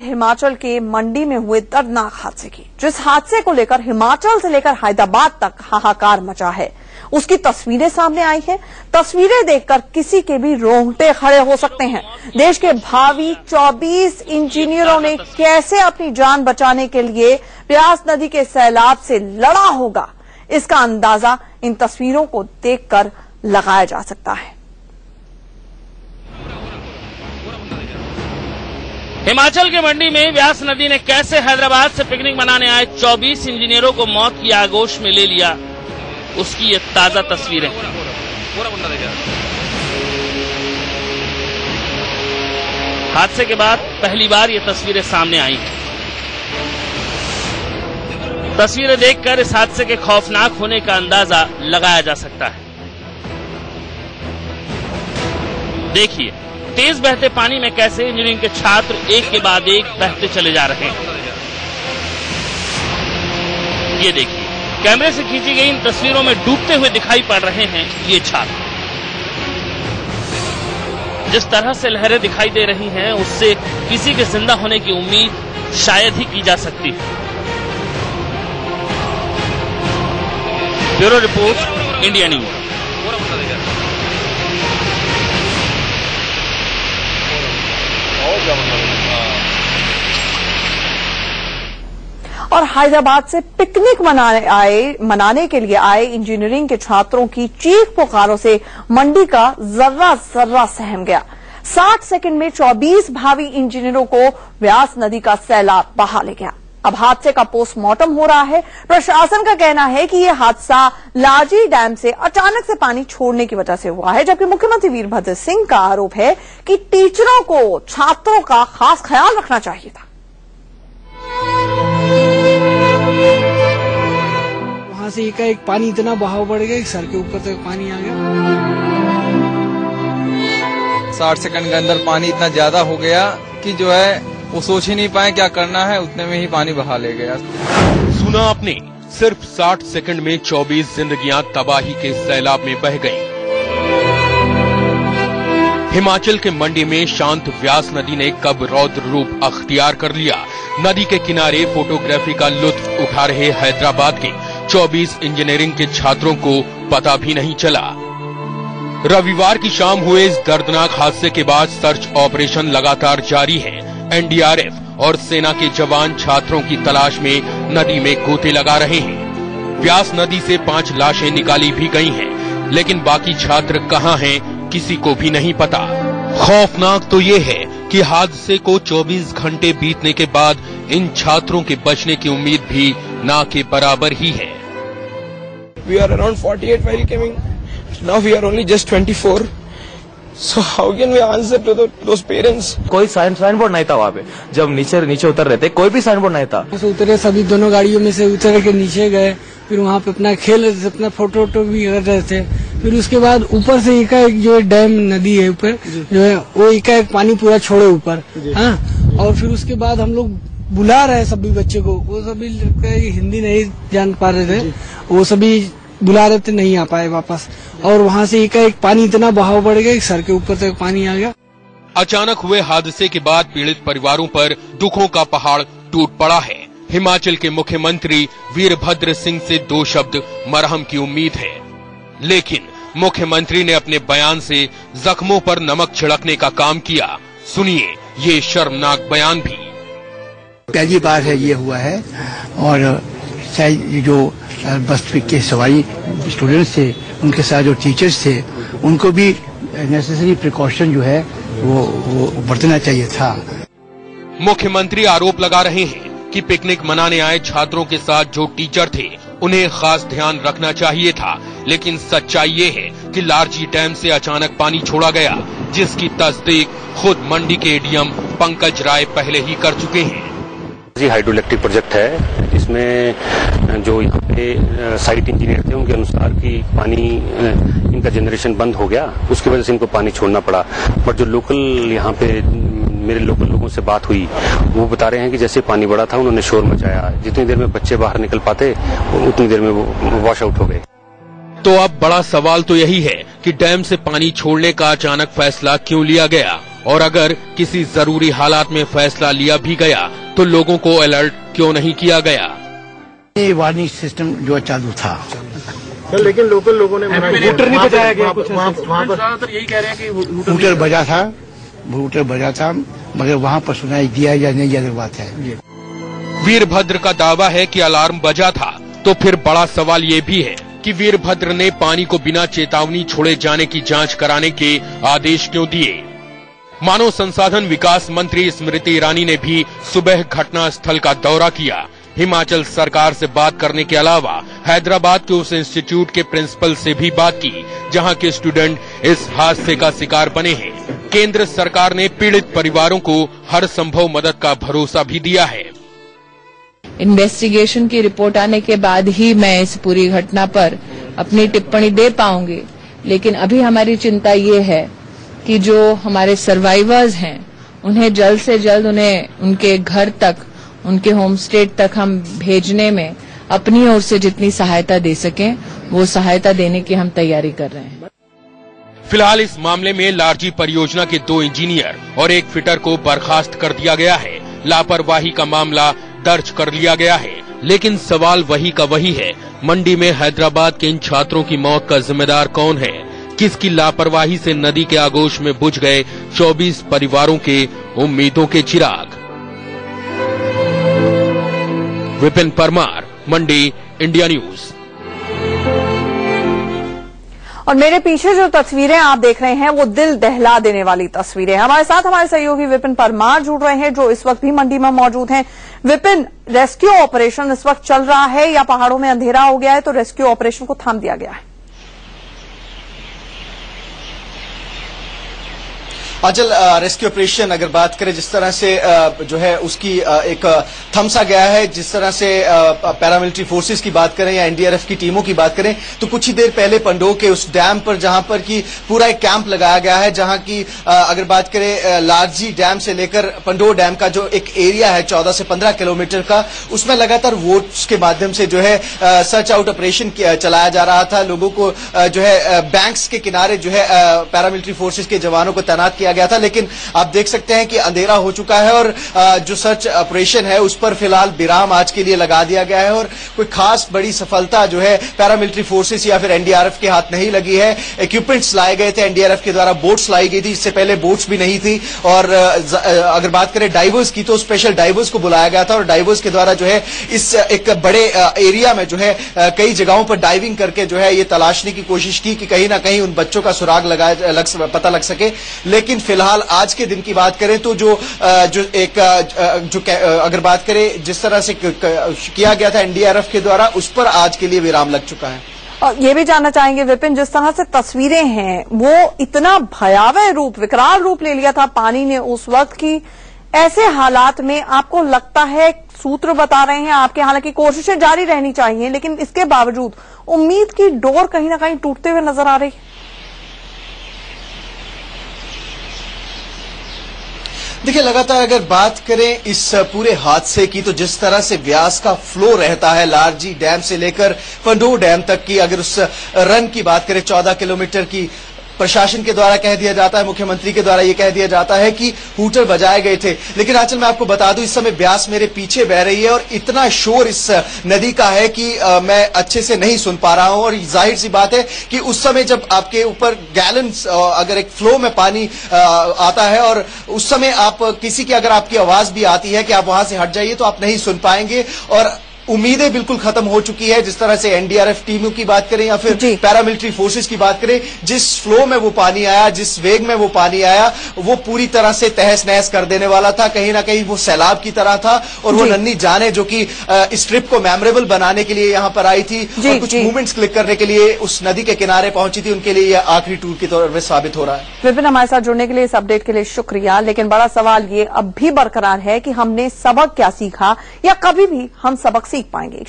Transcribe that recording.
हिमाचल के मंडी में हुए दर्दनाक हादसे की, जिस हादसे को लेकर हिमाचल से लेकर हैदराबाद तक हाहाकार मचा है, उसकी तस्वीरें सामने आई हैं। तस्वीरें देखकर किसी के भी रोंगटे खड़े हो सकते हैं। देश के भावी 24 इंजीनियरों ने कैसे अपनी जान बचाने के लिए ब्यास नदी के सैलाब से लड़ा होगा, इसका अंदाजा इन तस्वीरों को देखकर लगाया जा सकता है। हिमाचल के मंडी में ब्यास नदी ने कैसे हैदराबाद से पिकनिक मनाने आए 24 इंजीनियरों को मौत की आगोश में ले लिया, उसकी ये ताजा तस्वीरें। हादसे के बाद पहली बार ये तस्वीरें सामने आई हैं। तस्वीरें देखकर इस हादसे के खौफनाक होने का अंदाजा लगाया जा सकता है। देखिए, तेज बहते पानी में कैसे इंजीनियरिंग के छात्र एक के बाद एक बहते चले जा रहे हैं। ये देखिए, कैमरे से खींची गई इन तस्वीरों में डूबते हुए दिखाई पड़ रहे हैं ये छात्र। जिस तरह से लहरें दिखाई दे रही हैं, उससे किसी के जिंदा होने की उम्मीद शायद ही की जा सकती है। Bureau report, India news. और हैदराबाद से पिकनिक मनाने के लिए आए इंजीनियरिंग के छात्रों की चीख पुकारों से मंडी का जर्रा जर्रा सहम गया। 60 सेकंड में 24 भावी इंजीनियरों को ब्यास नदी का सैलाब बहा ले गया। अब हादसे का पोस्टमार्टम हो रहा है। प्रशासन का कहना है कि यह हादसा लाजी डैम से अचानक से पानी छोड़ने की वजह से हुआ है, जबकि मुख्यमंत्री वीरभद्र सिंह का आरोप है कि टीचरों को छात्रों का खास ख्याल रखना चाहिए था। वहां से एक पानी इतना बहाव बढ़ गया कि सर के ऊपर तक पानी आ गया। 60 सेकंड के अंदर पानी इतना ज्यादा हो गया कि जो है वो सोच ही नहीं पाए क्या करना है, उतने में ही पानी बहा ले गया। सुना आपने, सिर्फ 60 सेकंड में 24 जिंदगियां तबाही के सैलाब में बह गईं। हिमाचल के मंडी में शांत व्यास नदी ने कब रौद्र रूप अख्तियार कर लिया। नदी के किनारे फोटोग्राफी का लुत्फ उठा रहे हैदराबाद के 24 इंजीनियरिंग के छात्रों को पता भी नहीं चला। रविवार की शाम हुए इस दर्दनाक हादसे के बाद सर्च ऑपरेशन लगातार जारी है। एनडीआरएफ और सेना के जवान छात्रों की तलाश में नदी में गोते लगा रहे हैं। ब्यास नदी से 5 लाशें निकाली भी गई हैं, लेकिन बाकी छात्र कहां हैं किसी को भी नहीं पता। खौफनाक तो ये है कि हादसे को 24 घंटे बीतने के बाद इन छात्रों के बचने की उम्मीद भी ना के बराबर ही है। We are around 48 while coming. Now we are only just 24. So how can we answer to those parents? कोई साइन बोर्ड नहीं था वहाँ पे। जब नीचे उतर रहे थे, कोई भी साइन बोर्ड नहीं था। उतरे सभी, दोनों गाड़ियों में से उतर के नीचे गए, फिर वहाँ पे अपना खेल रहे थे, अपना फोटो भी कर रहे थे। फिर उसके बाद ऊपर से एकाएक जो डैम नदी है ऊपर जो है, वो एकाएक पानी पूरा छोड़े ऊपर। हाँ, और फिर उसके बाद हम लोग बुला रहे हैं सभी बच्चे को, वो सभी हिंदी नहीं जान पा रहे थे, वो सभी बुला रहे थे, नहीं आ पाए वापस। और वहाँ से एक पानी इतना बहाव बढ़ गया कि सर के ऊपर तक पानी आ गया। अचानक हुए हादसे के बाद पीड़ित परिवारों पर दुखों का पहाड़ टूट पड़ा है। हिमाचल के मुख्यमंत्री वीरभद्र सिंह से 2 शब्द मरहम की उम्मीद है, लेकिन मुख्यमंत्री ने अपने बयान से जख्मों पर नमक छिड़कने का काम किया। सुनिए ये शर्मनाक बयान भी। पहली बार है ये हुआ है, और चाहे जो बस के सवारी स्टूडेंट्स थे, उनके साथ जो टीचर्स थे, उनको भी नेसेसरी प्रिकॉशन जो है वो बरतना चाहिए था। मुख्यमंत्री आरोप लगा रहे हैं कि पिकनिक मनाने आए छात्रों के साथ जो टीचर थे, उन्हें खास ध्यान रखना चाहिए था, लेकिन सच्चाई ये है कि लारजी डैम से अचानक पानी छोड़ा गया, जिसकी तस्दीक खुद मंडी के एडीएम पंकज राय पहले ही कर चुके हैं। हाइड्रो इलेक्ट्रिक प्रोजेक्ट है, जिसमें जो यहाँ पे साइट इंजीनियर थे, उनके अनुसार कि पानी इनका जनरेशन बंद हो गया, उसकी वजह से इनको पानी छोड़ना पड़ा। बट जो लोकल यहाँ पे मेरे लोकल लोगों से बात हुई, वो बता रहे हैं कि जैसे पानी बढ़ा था, उन्होंने शोर मचाया। जितनी देर में बच्चे बाहर निकल पाते, उतनी देर में वो वॉश आउट हो गए। तो अब बड़ा सवाल तो यही है कि डैम से पानी छोड़ने का अचानक फैसला क्यों लिया गया। और अगर किसी जरूरी हालात में फैसला लिया भी गया तो लोगों को अलर्ट क्यों नहीं किया गया? ये वार्निंग सिस्टम जो चालू था, लेकिन लोकल लोगों ने हूटर नहीं बजाया गया। वहाँ पर यही कह रहे हैं कि हूटर बजा था, मगर वहाँ पर सुनाई दिया या नहीं, यह बात है। वीरभद्र का दावा है कि अलार्म बजा था, तो फिर बड़ा सवाल ये भी है कि वीरभद्र ने पानी को बिना चेतावनी छोड़े जाने की जांच कराने के आदेश क्यों दिए? मानव संसाधन विकास मंत्री स्मृति ईरानी ने भी सुबह घटना स्थल का दौरा किया। हिमाचल सरकार से बात करने के अलावा हैदराबाद के उस इंस्टीट्यूट के प्रिंसिपल से भी बात की जहां के स्टूडेंट इस हादसे का शिकार बने हैं। केंद्र सरकार ने पीड़ित परिवारों को हर संभव मदद का भरोसा भी दिया है। इन्वेस्टिगेशन की रिपोर्ट आने के बाद ही मैं इस पूरी घटना पर अपनी टिप्पणी दे पाऊंगी, लेकिन अभी हमारी चिंता ये है कि जो हमारे सर्वाइवर्स हैं उन्हें जल्द से जल्द उन्हें उनके घर तक, उनके होम स्टेट तक हम भेजने में अपनी ओर से जितनी सहायता दे सकें वो सहायता देने की हम तैयारी कर रहे हैं। फिलहाल इस मामले में लारजी परियोजना के 2 इंजीनियर और 1 फिटर को बर्खास्त कर दिया गया है। लापरवाही का मामला दर्ज कर लिया गया है, लेकिन सवाल वही का वही है। मंडी में हैदराबाद के इन छात्रों की मौत का जिम्मेदार कौन है? किसकी लापरवाही से नदी के आगोश में बुझ गए 24 परिवारों के उम्मीदों के चिराग? विपिन परमार, मंडी, इंडिया न्यूज। और मेरे पीछे जो तस्वीरें आप देख रहे हैं वो दिल दहला देने वाली तस्वीरें हैं। हमारे साथ हमारे सहयोगी विपिन परमार जुड़ रहे हैं जो इस वक्त भी मंडी में मौजूद हैं। विपिन, रेस्क्यू ऑपरेशन इस वक्त चल रहा है या पहाड़ों में अंधेरा हो गया है तो रेस्क्यू ऑपरेशन को थाम दिया गया है? अचल, रेस्क्यू ऑपरेशन अगर बात करें जिस तरह से जो है उसकी एक थमसा गया है, जिस तरह से पैरामिलिट्री फोर्सेस की बात करें या एनडीआरएफ की टीमों की बात करें तो कुछ ही देर पहले पंडोह के उस डैम पर जहां पर कि पूरा एक कैंप लगाया गया है, जहां की अगर बात करें लारजी डैम से लेकर पंडोह डैम का जो एक एरिया है 14 से 15 किलोमीटर का, उसमें लगातार वोट्स के माध्यम से जो है सर्च आउट ऑपरेशन चलाया जा रहा था। लोगों को जो है बैंक्स के किनारे जो है पैरामिलिट्री फोर्सेस के जवानों को तैनात किया गया था, लेकिन आप देख सकते हैं कि अंधेरा हो चुका है और जो सर्च ऑपरेशन है उस पर फिलहाल विराम आज के लिए लगा दिया गया है और कोई खास बड़ी सफलता जो है पैरामिलिट्री फोर्सेस या फिर एनडीआरएफ के हाथ नहीं लगी है। इक्विपमेंट्स लाए गए थे, एनडीआरएफ के द्वारा बोट्स लाई गई थी, इससे पहले बोट्स भी नहीं थी। और अगर बात करें डाइवर्स की तो स्पेशल डाइवर्स को बुलाया गया था और डाइवर्स के द्वारा जो है इस एक बड़े एरिया में जो है कई जगहों पर डाइविंग करके जो है ये तलाशने की कोशिश की कि कहीं ना कहीं उन बच्चों का सुराग पता लग सके। लेकिन फिलहाल आज के दिन की बात करें तो जो अगर बात करें जिस तरह से किया गया था एनडीआरएफ के द्वारा, उस पर आज के लिए विराम लग चुका है। और ये भी जानना चाहेंगे विपिन, जिस तरह से तस्वीरें हैं वो इतना भयावह रूप, विकराल रूप ले लिया था पानी ने उस वक्त की, ऐसे हालात में आपको लगता है, सूत्र बता रहे हैं आपके, हालांकि कोशिशें जारी रहनी चाहिए लेकिन इसके बावजूद उम्मीद की डोर कहीं ना कहीं टूटते हुए नजर आ रही है? देखिए, लगातार अगर बात करें इस पूरे हादसे की तो जिस तरह से व्यास का फ्लो रहता है लारजी डैम से लेकर पंडोह डैम तक की, अगर उस रन की बात करें 14 किलोमीटर की, प्रशासन के द्वारा कह दिया जाता है, मुख्यमंत्री के द्वारा यह कह दिया जाता है कि हूटर बजाए गए थे। लेकिन आजकल मैं आपको बता दूं इस समय ब्यास मेरे पीछे बह रही है और इतना शोर इस नदी का है कि मैं अच्छे से नहीं सुन पा रहा हूं। और जाहिर सी बात है कि उस समय जब आपके ऊपर गैलन्स अगर एक फ्लो में पानी आता है और उस समय आप किसी की अगर आपकी आवाज भी आती है कि आप वहां से हट जाइए तो आप नहीं सुन पाएंगे और उम्मीदें बिल्कुल खत्म हो चुकी है। जिस तरह से एनडीआरएफ टीमों की बात करें या फिर पैरामिलिट्री फोर्सेस की बात करें, जिस फ्लो में वो पानी आया, जिस वेग में वो पानी आया, वो पूरी तरह से तहस नहस कर देने वाला था। कहीं ना कहीं वो सैलाब की तरह था और वो नन्ही जाने जो कि इस ट्रिप को मेमोरेबल बनाने के लिए यहां पर आई थी और कुछ मूवमेंट्स क्लिक करने के लिए उस नदी के किनारे पहुंची थी, उनके लिए यह आखिरी टूर के तौर पर साबित हो रहा है। विपिन, हमारे साथ जुड़ने के लिए, इस अपडेट के लिए शुक्रिया। लेकिन बड़ा सवाल ये अब भी बरकरार है कि हमने सबक क्या सीखा या कभी भी हम सबक सीख पाएंगे।